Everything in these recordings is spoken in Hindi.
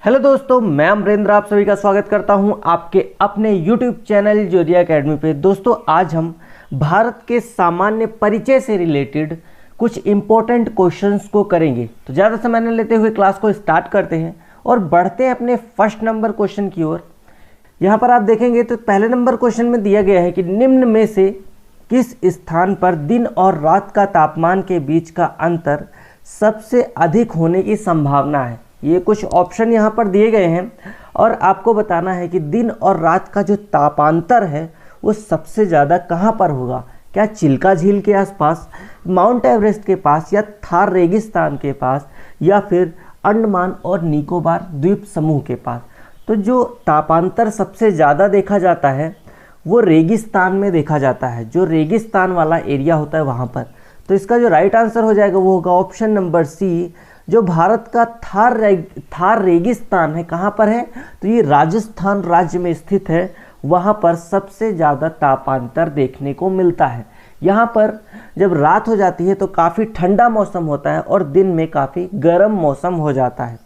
हेलो दोस्तों, मैं अमरेंद्र आप सभी का स्वागत करता हूं आपके अपने YouTube चैनल ज्योतिया एकेडमी पे। दोस्तों, आज हम भारत के सामान्य परिचय से रिलेटेड कुछ इम्पोर्टेंट क्वेश्चंस को करेंगे। तो ज़्यादा समय न लेते हुए क्लास को स्टार्ट करते हैं और बढ़ते हैं अपने फर्स्ट नंबर क्वेश्चन की ओर। यहाँ पर आप देखेंगे तो पहले नंबर क्वेश्चन में दिया गया है कि निम्न में से किस स्थान पर दिन और रात का तापमान के बीच का अंतर सबसे अधिक होने की संभावना है। ये कुछ ऑप्शन यहाँ पर दिए गए हैं और आपको बताना है कि दिन और रात का जो तापांतर है वो सबसे ज़्यादा कहाँ पर होगा। क्या चिल्का झील के आसपास, माउंट एवरेस्ट के पास, या थार रेगिस्तान के पास, या फिर अंडमान और निकोबार द्वीप समूह के पास। तो जो तापांतर सबसे ज़्यादा देखा जाता है वो रेगिस्तान में देखा जाता है, जो रेगिस्तान वाला एरिया होता है वहाँ पर। तो इसका जो राइट आंसर हो जाएगा वो होगा ऑप्शन नंबर सी, जो भारत का थार रेगिस्तान है। कहाँ पर है? तो ये राजस्थान राज्य में स्थित है। वहाँ पर सबसे ज़्यादा तापांतर देखने को मिलता है। यहाँ पर जब रात हो जाती है तो काफ़ी ठंडा मौसम होता है और दिन में काफ़ी गर्म मौसम हो जाता है।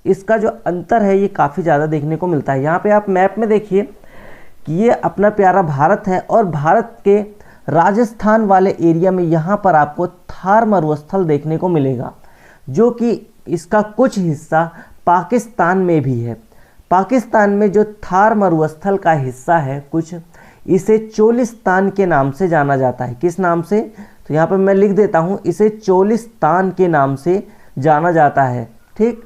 इसका जो अंतर है ये काफ़ी ज़्यादा देखने को मिलता है। यहाँ पे आप मैप में देखिए कि ये अपना प्यारा भारत है और भारत के राजस्थान वाले एरिया में यहाँ पर आपको थार मरुस्थल देखने को मिलेगा, जो कि इसका कुछ हिस्सा पाकिस्तान में भी है। पाकिस्तान में जो थार मरुस्थल का हिस्सा है कुछ, इसे चोलिस्तान के नाम से जाना जाता है। किस नाम से? तो यहाँ पर मैं लिख देता हूँ, इसे चोलिस्तान के नाम से जाना जाता है। ठीक,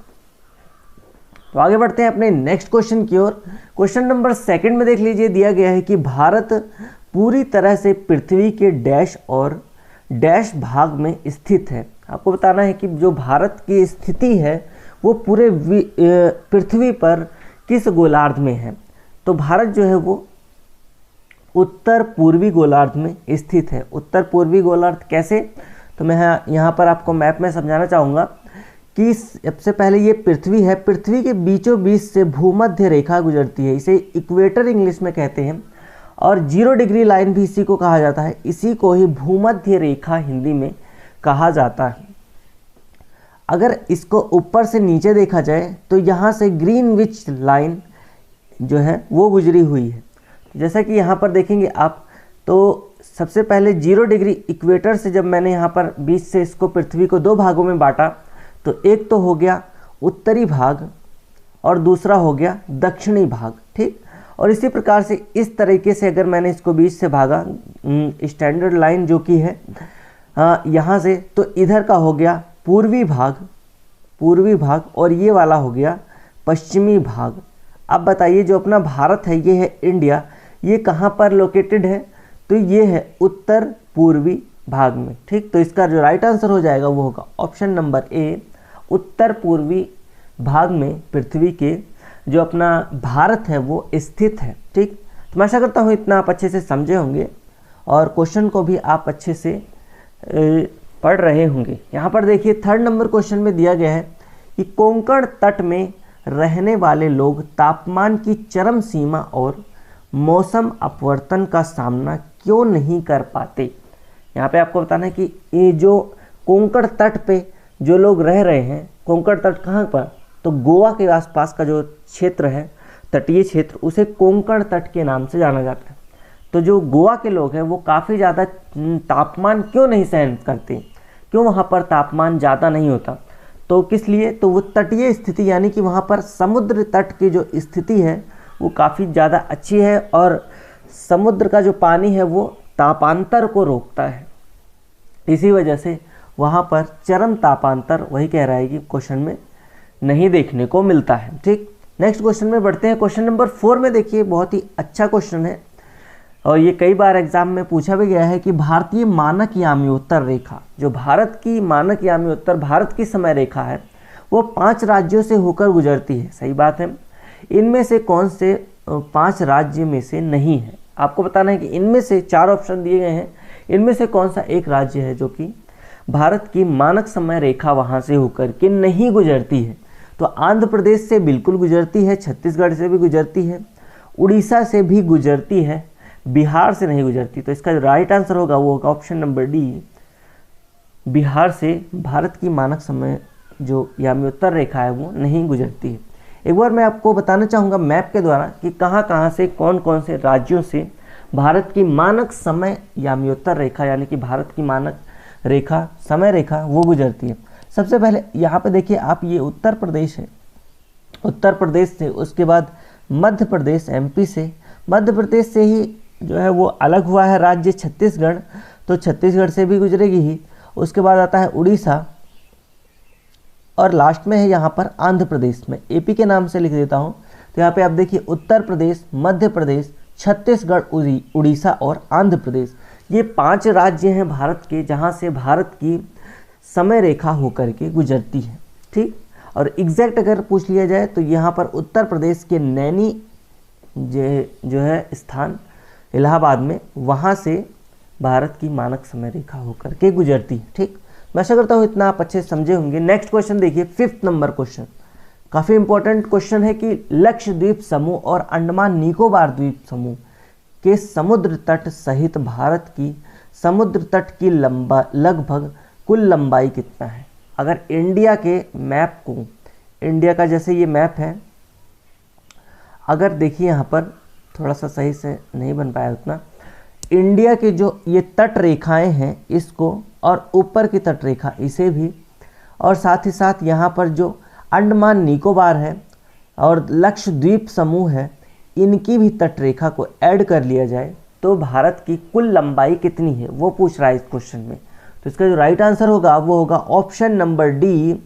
तो आगे बढ़ते हैं अपने नेक्स्ट क्वेश्चन की ओर। क्वेश्चन नंबर सेकंड में देख लीजिए, दिया गया है कि भारत पूरी तरह से पृथ्वी के डैश और डैश भाग में स्थित है। आपको बताना है कि जो भारत की स्थिति है वो पूरे पृथ्वी पर किस गोलार्ध में है। तो भारत जो है वो उत्तर पूर्वी गोलार्ध में स्थित है। उत्तर पूर्वी गोलार्ध कैसे? तो मैं यहाँ पर आपको मैप में समझाना चाहूँगा कि सबसे पहले ये पृथ्वी है। पृथ्वी के बीचों बीच से भूमध्य रेखा गुजरती है, इसे इक्वेटर इंग्लिश में कहते हैं, और 0 डिग्री लाइन भी इसी को कहा जाता है। इसी को ही भूमध्य रेखा हिंदी में कहा जाता है। अगर इसको ऊपर से नीचे देखा जाए तो यहाँ से ग्रीनविच लाइन जो है वो गुजरी हुई है। जैसा कि यहाँ पर देखेंगे आप, तो सबसे पहले 0 डिग्री इक्वेटर से जब मैंने यहाँ पर बीच से इसको पृथ्वी को दो भागों में बांटा, तो एक तो हो गया उत्तरी भाग और दूसरा हो गया दक्षिणी भाग। ठीक, और इसी प्रकार से इस तरीके से अगर मैंने इसको बीच से भागा, स्टैंडर्ड लाइन जो कि है यहाँ से, तो इधर का हो गया पूर्वी भाग और ये वाला हो गया पश्चिमी भाग। अब बताइए, जो अपना भारत है ये है इंडिया, ये कहाँ पर लोकेटेड है? तो ये है उत्तर पूर्वी भाग में। ठीक, तो इसका जो राइट आंसर हो जाएगा वो होगा ऑप्शन नंबर ए, उत्तर पूर्वी भाग में पृथ्वी के जो अपना भारत है वो स्थित है। ठीक, तो मैं आशा करता हूँ इतना आप अच्छे से समझे होंगे और क्वेश्चन को भी आप अच्छे से पढ़ रहे होंगे। यहाँ पर देखिए थर्ड नंबर क्वेश्चन में दिया गया है कि कोंकण तट में रहने वाले लोग तापमान की चरम सीमा और मौसम अपवर्तन का सामना क्यों नहीं कर पाते। यहाँ पे आपको बताना है कि ये जो कोंकण तट पे जो लोग रह रहे हैं, कोंकण तट कहाँ पर? तो गोवा के आसपास का जो क्षेत्र है, तटीय क्षेत्र, उसे कोंकण तट के नाम से जाना जाता है। तो जो गोवा के लोग हैं वो काफ़ी ज़्यादा तापमान क्यों नहीं सहन करते, क्यों वहाँ पर तापमान ज़्यादा नहीं होता? तो किस लिए? तो वो तटीय स्थिति, यानी कि वहाँ पर समुद्र तट की जो स्थिति है वो काफ़ी ज़्यादा अच्छी है और समुद्र का जो पानी है वो तापांतर को रोकता है। इसी वजह से वहाँ पर चरम तापांतर, वही कह रहा है कि क्वेश्चन में, नहीं देखने को मिलता है। ठीक, नेक्स्ट क्वेश्चन में बढ़ते हैं। क्वेश्चन नंबर 4 में देखिए, बहुत ही अच्छा क्वेश्चन है और ये कई बार एग्जाम में पूछा भी गया है कि भारतीय मानक यामियोत्तर रेखा, जो भारत की मानक यामियोत्तर भारत की समय रेखा है, वो 5 राज्यों से होकर गुजरती है। सही बात है। इनमें से कौन से 5 राज्य में से नहीं है? आपको बताना है कि इनमें से 4 ऑप्शन दिए गए हैं, इनमें से कौन सा एक राज्य है जो कि भारत की मानक समय रेखा वहाँ से होकर के नहीं गुजरती है। तो आंध्र प्रदेश से बिल्कुल गुजरती है, छत्तीसगढ़ से भी गुजरती है, उड़ीसा से भी गुजरती है, बिहार से नहीं गुजरती। तो इसका जो राइट आंसर होगा वो होगा ऑप्शन नंबर डी, बिहार से भारत की मानक समय जो यामियोत्तर रेखा है वो नहीं गुजरती है। एक बार मैं आपको बताना चाहूँगा मैप के द्वारा कि कहाँ कहाँ से कौन कौन से राज्यों से भारत की मानक समय याम्योत्तर रेखा यानी कि भारत की मानक रेखा समय रेखा वो गुजरती है। सबसे पहले यहाँ पे देखिए आप, ये उत्तर प्रदेश है, उत्तर प्रदेश से, उसके बाद मध्य प्रदेश एमपी से, मध्य प्रदेश से ही जो है वो अलग हुआ है राज्य छत्तीसगढ़, तो छत्तीसगढ़ से भी गुजरेगी ही। उसके बाद आता है उड़ीसा और लास्ट में है यहाँ पर आंध्र प्रदेश में, एपी के नाम से लिख देता हूँ। तो यहाँ पे आप देखिए उत्तर प्रदेश, मध्य प्रदेश, छत्तीसगढ़, उड़ीसा और आंध्र प्रदेश, ये 5 राज्य हैं भारत के जहाँ से भारत की समय रेखा होकर के गुजरती है। ठीक, और एग्जैक्ट अगर पूछ लिया जाए तो यहाँ पर उत्तर प्रदेश के नैनी जो है स्थान इलाहाबाद में, वहाँ से भारत की मानक समय रेखा होकर के गुजरती है। ठीक, मैं आशा करता हूँ इतना आप अच्छे समझे होंगे। नेक्स्ट क्वेश्चन देखिए, 5th नंबर क्वेश्चन, काफ़ी इंपॉर्टेंट क्वेश्चन है कि लक्षद्वीप समूह और अंडमान निकोबार द्वीप समूह के समुद्र तट सहित भारत की समुद्र तट की लगभग कुल लंबाई कितना है। अगर इंडिया के मैप को, इंडिया का जैसे ये मैप है, अगर देखिए यहाँ पर थोड़ा सा सही से नहीं बन पाया उतना, इंडिया के जो ये तट रेखाएं हैं इसको, और ऊपर की तट रेखा इसे भी, और साथ ही साथ यहाँ पर जो अंडमान निकोबार है और लक्षद्वीप समूह है, इनकी भी तट रेखा को ऐड कर लिया जाए तो भारत की कुल लंबाई कितनी है वो पूछ रहा है इस क्वेश्चन में। तो इसका जो राइट आंसर होगा वो होगा ऑप्शन नंबर डी,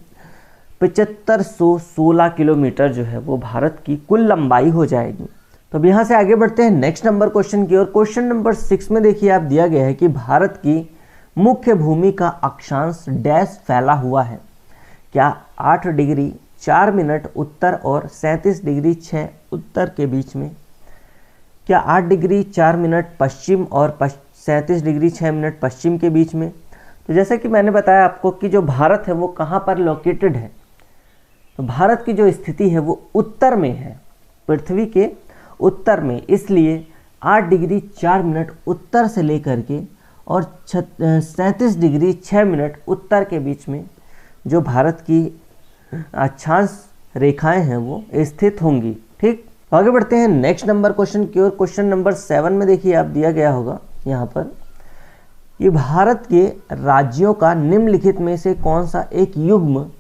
7516 किलोमीटर जो है वो भारत की कुल लंबाई हो जाएगी। तो अब यहाँ से आगे बढ़ते हैं नेक्स्ट नंबर क्वेश्चन की ओर। क्वेश्चन नंबर 6 में देखिए आप दिया गया है कि भारत की मुख्य भूमि का अक्षांश डैश फैला हुआ है। क्या 8 डिग्री 4 मिनट उत्तर और 37 डिग्री 6 उत्तर के बीच में, क्या 8 डिग्री 4 मिनट पश्चिम और 37 डिग्री 6 मिनट पश्चिम के बीच में। तो जैसे कि मैंने बताया आपको कि जो भारत है वो कहाँ पर लोकेटेड है, तो भारत की जो स्थिति है वो उत्तर में है, पृथ्वी के उत्तर में, इसलिए 8 डिग्री 4 मिनट उत्तर से लेकर के और 37 डिग्री 6 मिनट उत्तर के बीच में जो भारत की अक्षांश रेखाएं हैं वो स्थित होंगी। ठीक, आगे बढ़ते हैं नेक्स्ट नंबर क्वेश्चन की ओर। क्वेश्चन नंबर 7 में देखिए आप दिया गया होगा यहाँ पर, ये भारत के राज्यों का निम्नलिखित में से कौन सा एक युग्म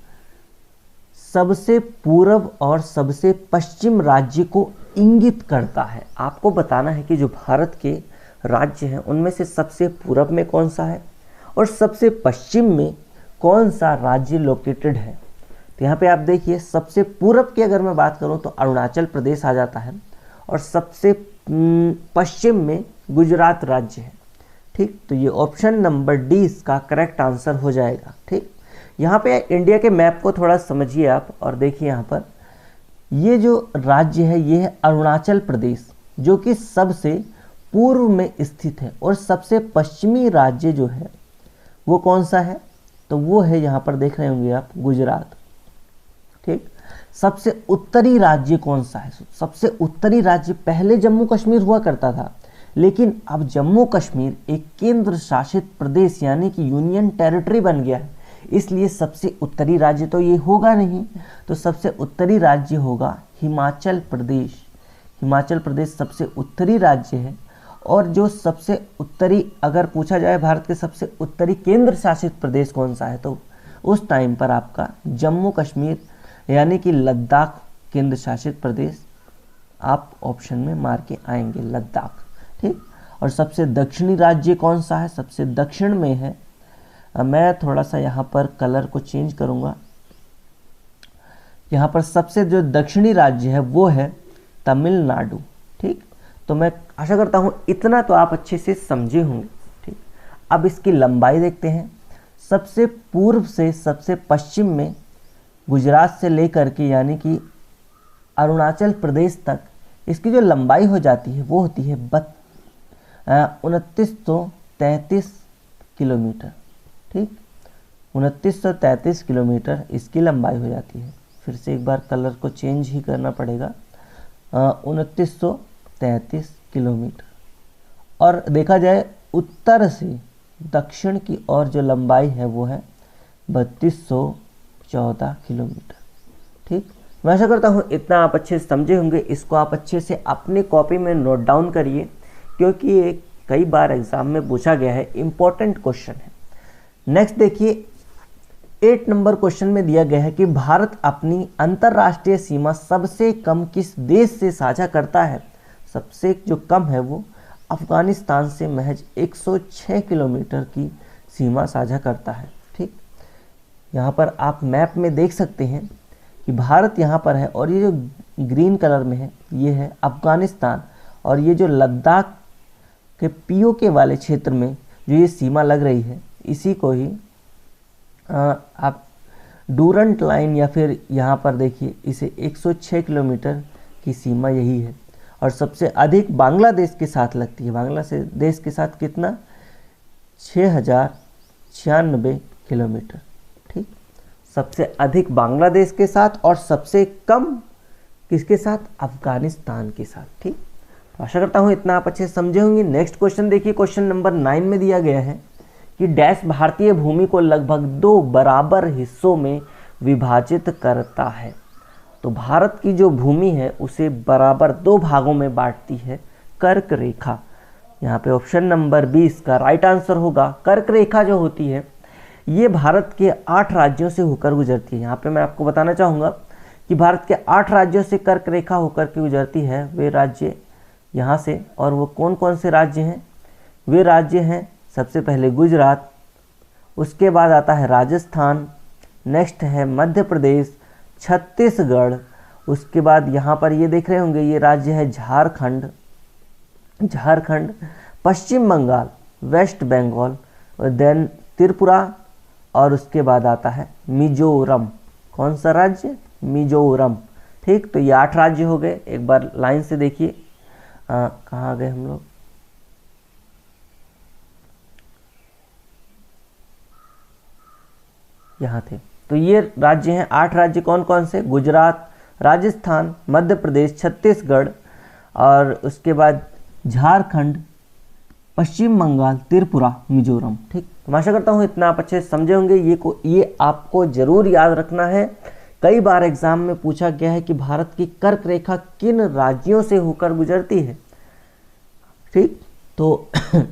सबसे पूर्व और सबसे पश्चिम राज्य को इंगित करता है। आपको बताना है कि जो भारत के राज्य हैं उनमें से सबसे पूर्व में कौन सा है और सबसे पश्चिम में कौन सा राज्य लोकेटेड है। तो यहाँ पे आप देखिए सबसे पूर्व की अगर मैं बात करूँ तो अरुणाचल प्रदेश आ जाता है और सबसे पश्चिम में गुजरात राज्य है। ठीक, तो ये ऑप्शन नंबर डी इसका करेक्ट आंसर हो जाएगा। ठीक, यहाँ पे इंडिया के मैप को थोड़ा समझिए आप और देखिए यहाँ पर ये जो राज्य है ये है अरुणाचल प्रदेश, जो कि सबसे पूर्व में स्थित है, और सबसे पश्चिमी राज्य जो है वो कौन सा है, तो वो है यहाँ पर देख रहे होंगे आप गुजरात। ठीक, सबसे उत्तरी राज्य कौन सा है, सबसे उत्तरी राज्य पहले जम्मू कश्मीर हुआ करता था, लेकिन अब जम्मू कश्मीर एक केंद्र शासित प्रदेश यानी कि यूनियन टेरिटरी बन गया है, इसलिए सबसे उत्तरी राज्य तो ये होगा नहीं, तो सबसे उत्तरी राज्य होगा हिमाचल प्रदेश। हिमाचल प्रदेश सबसे उत्तरी राज्य है, और जो सबसे उत्तरी अगर पूछा जाए भारत के सबसे उत्तरी केंद्र शासित प्रदेश कौन सा है, तो उस टाइम पर आपका जम्मू कश्मीर यानी कि लद्दाख केंद्र शासित प्रदेश आप ऑप्शन में मार के आएंगे, लद्दाख। ठीक, और सबसे दक्षिणी राज्य कौन सा है, सबसे दक्षिण में है, मैं थोड़ा सा यहाँ पर कलर को चेंज करूँगा, यहाँ पर सबसे जो दक्षिणी राज्य है वो है तमिलनाडु। ठीक, तो मैं आशा करता हूँ इतना तो आप अच्छे से समझे होंगे। ठीक, अब इसकी लंबाई देखते हैं। सबसे पूर्व से सबसे पश्चिम में गुजरात से लेकर के यानी कि अरुणाचल प्रदेश तक इसकी जो लंबाई हो जाती है वो होती है 2933 किलोमीटर। ठीक, 2933 किलोमीटर इसकी लंबाई हो जाती है। फिर से एक बार कलर को चेंज ही करना पड़ेगा, 2933 किलोमीटर। और देखा जाए उत्तर से दक्षिण की ओर जो लंबाई है वो है 3214 किलोमीटर। ठीक, मैं आशा करता हूँ इतना आप अच्छे से समझे होंगे। इसको आप अच्छे से अपनी कॉपी में नोट डाउन करिए, क्योंकि ये कई बार एग्जाम में पूछा गया है, इम्पोर्टेंट क्वेश्चन है। नेक्स्ट देखिए 8 नंबर क्वेश्चन में दिया गया है कि भारत अपनी अंतर्राष्ट्रीय सीमा सबसे कम किस देश से साझा करता है। सबसे जो कम है वो अफगानिस्तान से महज 106 किलोमीटर की सीमा साझा करता है। ठीक, यहाँ पर आप मैप में देख सकते हैं कि भारत यहाँ पर है और ये जो ग्रीन कलर में है ये है अफगानिस्तान, और ये जो लद्दाख के पीओके वाले क्षेत्र में जो ये सीमा लग रही है इसी को ही आप डूरंट लाइन या फिर यहाँ पर देखिए इसे 106 किलोमीटर की सीमा यही है। और सबसे अधिक बांग्लादेश के साथ लगती है। बांग्लादेश के साथ कितना 6096 किलोमीटर। ठीक, सबसे अधिक बांग्लादेश के साथ और सबसे कम किसके साथ, अफगानिस्तान के साथ। ठीक, तो आशा करता हूँ इतना आप अच्छे से समझे होंगे। नेक्स्ट क्वेश्चन देखिए, क्वेश्चन नंबर 9 में दिया गया है कि डैश भारतीय भूमि को लगभग 2 बराबर हिस्सों में विभाजित करता है। तो भारत की जो भूमि है उसे बराबर 2 भागों में बांटती है कर्क रेखा। यहाँ पे ऑप्शन नंबर 20 का राइट आंसर होगा। कर्क रेखा जो होती है ये भारत के 8 राज्यों से होकर गुजरती है। यहाँ पे मैं आपको बताना चाहूँगा कि भारत के 8 राज्यों से कर्क रेखा होकर के गुजरती है। वे राज्य यहाँ से, और वो कौन कौन से राज्य हैं, वे राज्य हैं सबसे पहले गुजरात, उसके बाद आता है राजस्थान, नेक्स्ट है मध्य प्रदेश, छत्तीसगढ़, उसके बाद यहाँ पर ये देख रहे होंगे ये राज्य है झारखंड, पश्चिम बंगाल, वेस्ट बंगाल, और देन त्रिपुरा, और उसके बाद आता है मिजोरम। कौन सा राज्य, मिजोरम। ठीक, तो ये 8 राज्य हो गए। एक बार लाइन से देखिए कहाँ आ गए हम लोग, यहाँ थे। तो ये राज्य हैं 8 राज्य कौन कौन से, गुजरात, राजस्थान, मध्य प्रदेश, छत्तीसगढ़, और उसके बाद झारखंड, पश्चिम बंगाल, त्रिपुरा, मिजोरम। ठीक, मैं आशा करता हूँ इतना आप अच्छे से समझे होंगे। ये आपको जरूर याद रखना है। कई बार एग्जाम में पूछा गया है कि भारत की कर्क रेखा किन राज्यों से होकर गुजरती है। ठीक, तो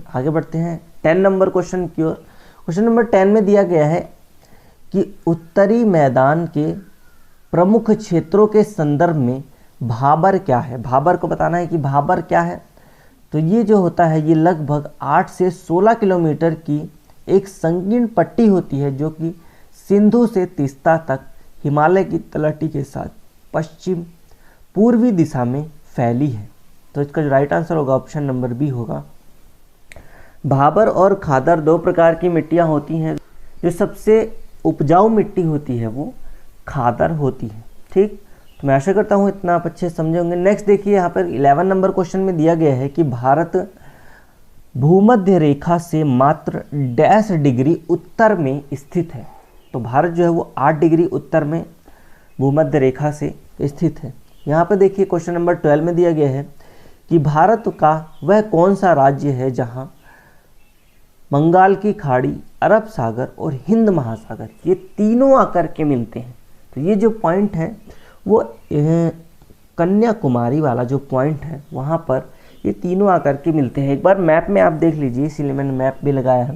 आगे बढ़ते हैं 10 नंबर क्वेश्चन की ओर। क्वेश्चन नंबर 10 में दिया गया है कि उत्तरी मैदान के प्रमुख क्षेत्रों के संदर्भ में भाबर क्या है। भाबर को बताना है कि भाबर क्या है। तो ये जो होता है ये लगभग 8 से 16 किलोमीटर की एक संकीर्ण पट्टी होती है जो कि सिंधु से तीस्ता तक हिमालय की तलहटी के साथ पश्चिम पूर्वी दिशा में फैली है। तो इसका जो राइट आंसर होगा ऑप्शन नंबर बी होगा। भाबर और खादर 2 प्रकार की मिट्टियाँ होती हैं। जो सबसे उपजाऊ मिट्टी होती है वो खादर होती है। ठीक, तो मैं आशा करता हूँ इतना आप अच्छे समझे होंगे। नेक्स्ट देखिए यहाँ पर 11 नंबर क्वेश्चन में दिया गया है कि भारत भूमध्य रेखा से मात्र डैश डिग्री उत्तर में स्थित है। तो भारत जो है वो 8 डिग्री उत्तर में भूमध्य रेखा से स्थित है। यहाँ पर देखिए क्वेश्चन नंबर 12 में दिया गया है कि भारत का वह कौन सा राज्य है जहाँ बंगाल की खाड़ी, अरब सागर और हिंद महासागर ये तीनों आकर के मिलते हैं। तो ये जो पॉइंट है वो कन्याकुमारी वाला जो पॉइंट है वहाँ पर ये तीनों आकर के मिलते हैं। एक बार मैप में आप देख लीजिए, इसीलिए मैंने मैप भी लगाया है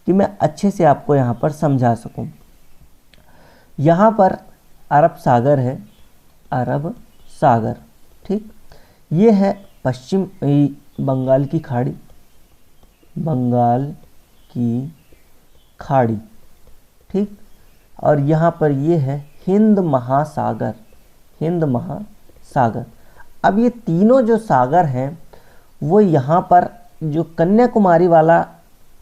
कि मैं अच्छे से आपको यहाँ पर समझा सकूँ। यहाँ पर अरब सागर है, अरब सागर। ठीक, ये है पश्चिम बंगाल की खाड़ी, बंगाल की खाड़ी। ठीक, और यहाँ पर ये है हिंद महासागर, हिंद महासागर। अब ये तीनों जो सागर हैं वो यहाँ पर जो कन्याकुमारी वाला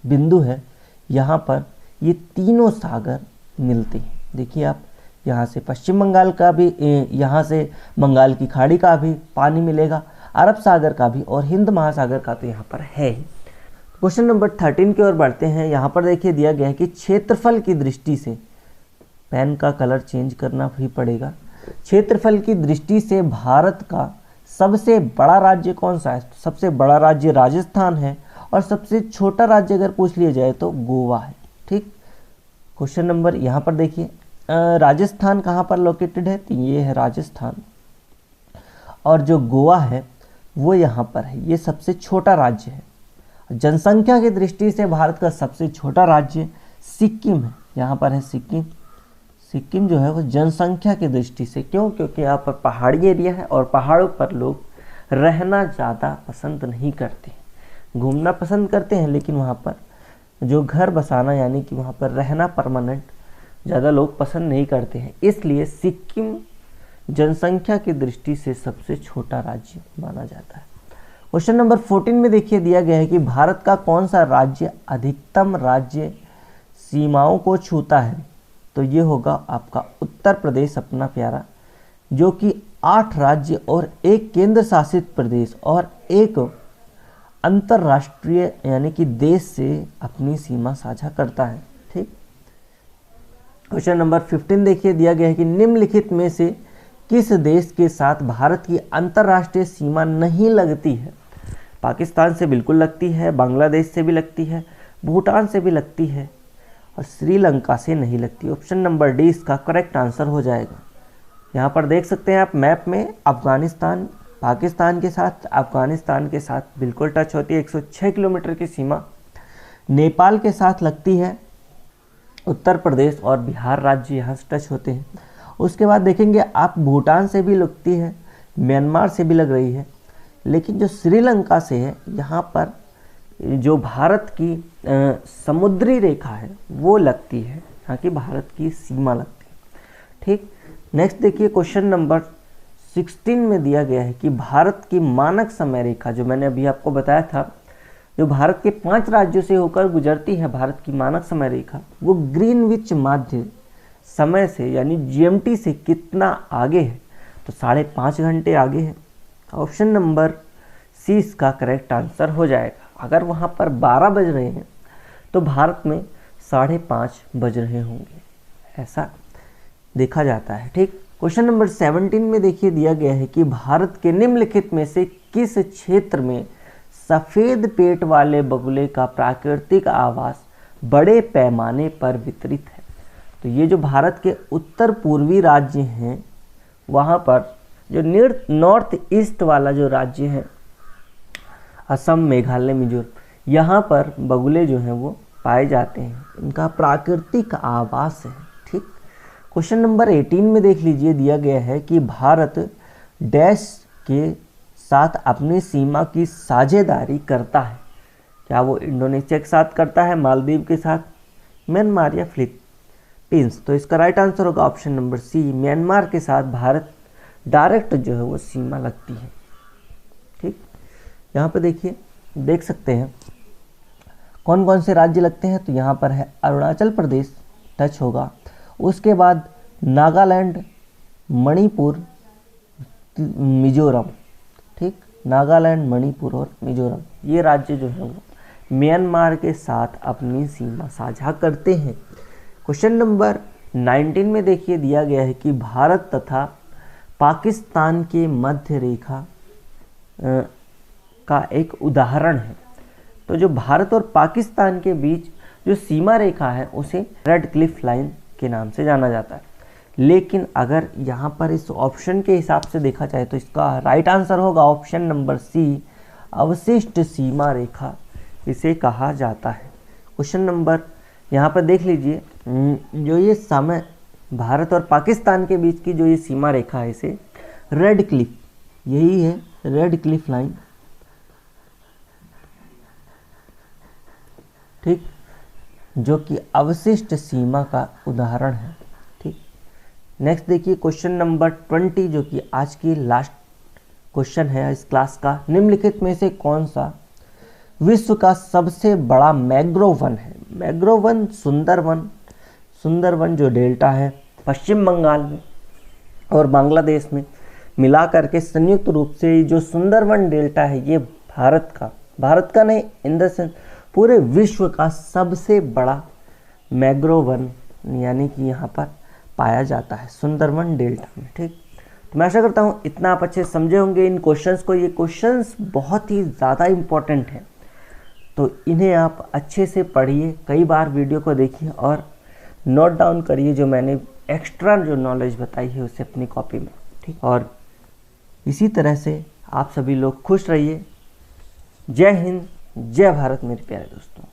बिंदु है यहाँ पर ये तीनों सागर मिलते हैं। देखिए आप यहाँ से पश्चिम बंगाल का भी, यहाँ से बंगाल की खाड़ी का भी पानी मिलेगा, अरब सागर का भी, और हिंद महासागर का तो यहाँ पर है। क्वेश्चन नंबर 13 की ओर बढ़ते हैं। यहाँ पर देखिए दिया गया है कि क्षेत्रफल की दृष्टि से, पेन का कलर चेंज करना भी पड़ेगा, क्षेत्रफल की दृष्टि से भारत का सबसे बड़ा राज्य कौन सा है। सबसे बड़ा राज्य राजस्थान है और सबसे छोटा राज्य अगर पूछ लिया जाए तो गोवा है। ठीक, क्वेश्चन नंबर यहाँ पर देखिए राजस्थान कहाँ पर लोकेटेड है, तो ये है राजस्थान। और जो गोवा है वो यहाँ पर है, ये सबसे छोटा राज्य है। जनसंख्या की दृष्टि से भारत का सबसे छोटा राज्य सिक्किम है, यहाँ पर है सिक्किम। सिक्किम जो है वो जनसंख्या की दृष्टि से, क्यों, क्योंकि यहाँ पर पहाड़ी एरिया है और पहाड़ों पर लोग रहना ज़्यादा पसंद नहीं करते, घूमना पसंद करते हैं, लेकिन वहाँ पर जो घर बसाना यानी कि वहाँ पर रहना परमानेंट ज़्यादा लोग पसंद नहीं करते हैं, इसलिए सिक्किम जनसंख्या की दृष्टि से सबसे छोटा राज्य माना जाता है। क्वेश्चन नंबर 14 में देखिए दिया गया है कि भारत का कौन सा राज्य अधिकतम राज्य सीमाओं को छूता है, तो ये होगा आपका उत्तर प्रदेश अपना प्यारा, जो कि 8 राज्य और 1 केंद्र शासित प्रदेश और 1 अंतर्राष्ट्रीय यानी कि देश से अपनी सीमा साझा करता है। ठीक, क्वेश्चन नंबर 15 देखिए दिया गया है कि निम्नलिखित में से किस देश के साथ भारत की अंतर्राष्ट्रीय सीमा नहीं लगती है। पाकिस्तान से बिल्कुल लगती है, बांग्लादेश से भी लगती है, भूटान से भी लगती है और श्रीलंका से नहीं लगती। ऑप्शन नंबर डी इसका करेक्ट आंसर हो जाएगा। यहाँ पर देख सकते हैं आप मैप में अफगानिस्तान पाकिस्तान के साथ, अफगानिस्तान के साथ बिल्कुल टच होती है, 106 किलोमीटर की सीमा नेपाल के साथ लगती है, उत्तर प्रदेश और बिहार राज्य यहाँ से टच होते हैं। उसके बाद देखेंगे आप भूटान से भी लगती है, म्यांमार से भी लग रही है, लेकिन जो श्रीलंका से है यहाँ पर जो भारत की समुद्री रेखा है वो लगती है, यहाँ की भारत की सीमा लगती है। ठीक, नेक्स्ट देखिए क्वेश्चन नंबर 16 में दिया गया है कि भारत की मानक समय रेखा, जो मैंने अभी आपको बताया था, जो भारत के 5 राज्यों से होकर गुजरती है भारत की मानक समय रेखा, वो ग्रीनविच माध्य समय से यानी जीएमटी से कितना आगे है, तो 5.5 घंटे आगे है। ऑप्शन नंबर सी इसका करेक्ट आंसर हो जाएगा। अगर वहाँ पर 12 बज रहे हैं तो भारत में 5:30 बज रहे होंगे, ऐसा देखा जाता है। ठीक, क्वेश्चन नंबर 17 में देखिए दिया गया है कि भारत के निम्नलिखित में से किस क्षेत्र में सफ़ेद पेट वाले बगुले का प्राकृतिक आवास बड़े पैमाने पर वितरित है। तो ये जो भारत के उत्तर पूर्वी राज्य हैं वहाँ पर जो नॉर्थ ईस्ट वाला जो राज्य है, असम, मेघालय, मिजोरम, यहाँ पर बगुले जो हैं वो पाए जाते हैं, इनका प्राकृतिक आवास है। ठीक, क्वेश्चन नंबर 18 में देख लीजिए दिया गया है कि भारत डैश के साथ अपनी सीमा की साझेदारी करता है। क्या वो इंडोनेशिया के साथ करता है, मालदीव के साथ, म्यांमार या फिलीपींस? तो इसका राइट आंसर होगा ऑप्शन नंबर सी, म्यांमार के साथ भारत डायरेक्ट जो है वो सीमा लगती है। ठीक, यहाँ पे देखिए देख सकते हैं कौन कौन से राज्य लगते हैं, तो यहाँ पर है अरुणाचल प्रदेश टच होगा, उसके बाद नागालैंड, मणिपुर, मिजोरम। ठीक, नागालैंड, मणिपुर और मिजोरम ये राज्य जो है वो म्यांमार के साथ अपनी सीमा साझा करते हैं। क्वेश्चन नंबर 19 में देखिए दिया गया है कि भारत तथा पाकिस्तान के मध्य रेखा का एक उदाहरण है। तो जो भारत और पाकिस्तान के बीच जो सीमा रेखा है उसे रेड क्लिफ लाइन के नाम से जाना जाता है, लेकिन अगर यहाँ पर इस ऑप्शन के हिसाब से देखा जाए तो इसका राइट आंसर होगा ऑप्शन नंबर सी, अवशिष्ट सीमा रेखा इसे कहा जाता है। क्वेश्चन नंबर यहाँ पर देख लीजिए, जो ये समय भारत और पाकिस्तान के बीच की जो ये सीमा रेखा है इसे रेड क्लिफ, यही है रेड क्लिफ लाइन। ठीक, जो कि अवशिष्ट सीमा का उदाहरण है। ठीक, नेक्स्ट देखिए क्वेश्चन नंबर 20 जो कि आज की लास्ट क्वेश्चन है इस क्लास का। निम्नलिखित में से कौन सा विश्व का सबसे बड़ा मैंग्रोव वन है? मैंग्रोव वन सुंदरवन जो डेल्टा है पश्चिम बंगाल में और बांग्लादेश में मिला करके संयुक्त रूप से जो सुंदरवन डेल्टा है ये भारत का नहीं, इन द सेंस पूरे विश्व का सबसे बड़ा मैंग्रोव वन यानी कि यहाँ पर पाया जाता है सुंदरवन डेल्टा में। ठीक, तो मैं आशा करता हूँ इतना आप अच्छे समझे होंगे इन क्वेश्चंस को। ये क्वेश्चंस बहुत ही ज़्यादा इम्पोर्टेंट हैं, तो इन्हें आप अच्छे से पढ़िए, कई बार वीडियो को देखिए और नोट डाउन करिए जो मैंने एक्स्ट्रा जो नॉलेज बताई है उसे अपनी कॉपी में, ठीक। और इसी तरह से आप सभी लोग खुश रहिए। जय हिंद, जय भारत मेरे प्यारे दोस्तों।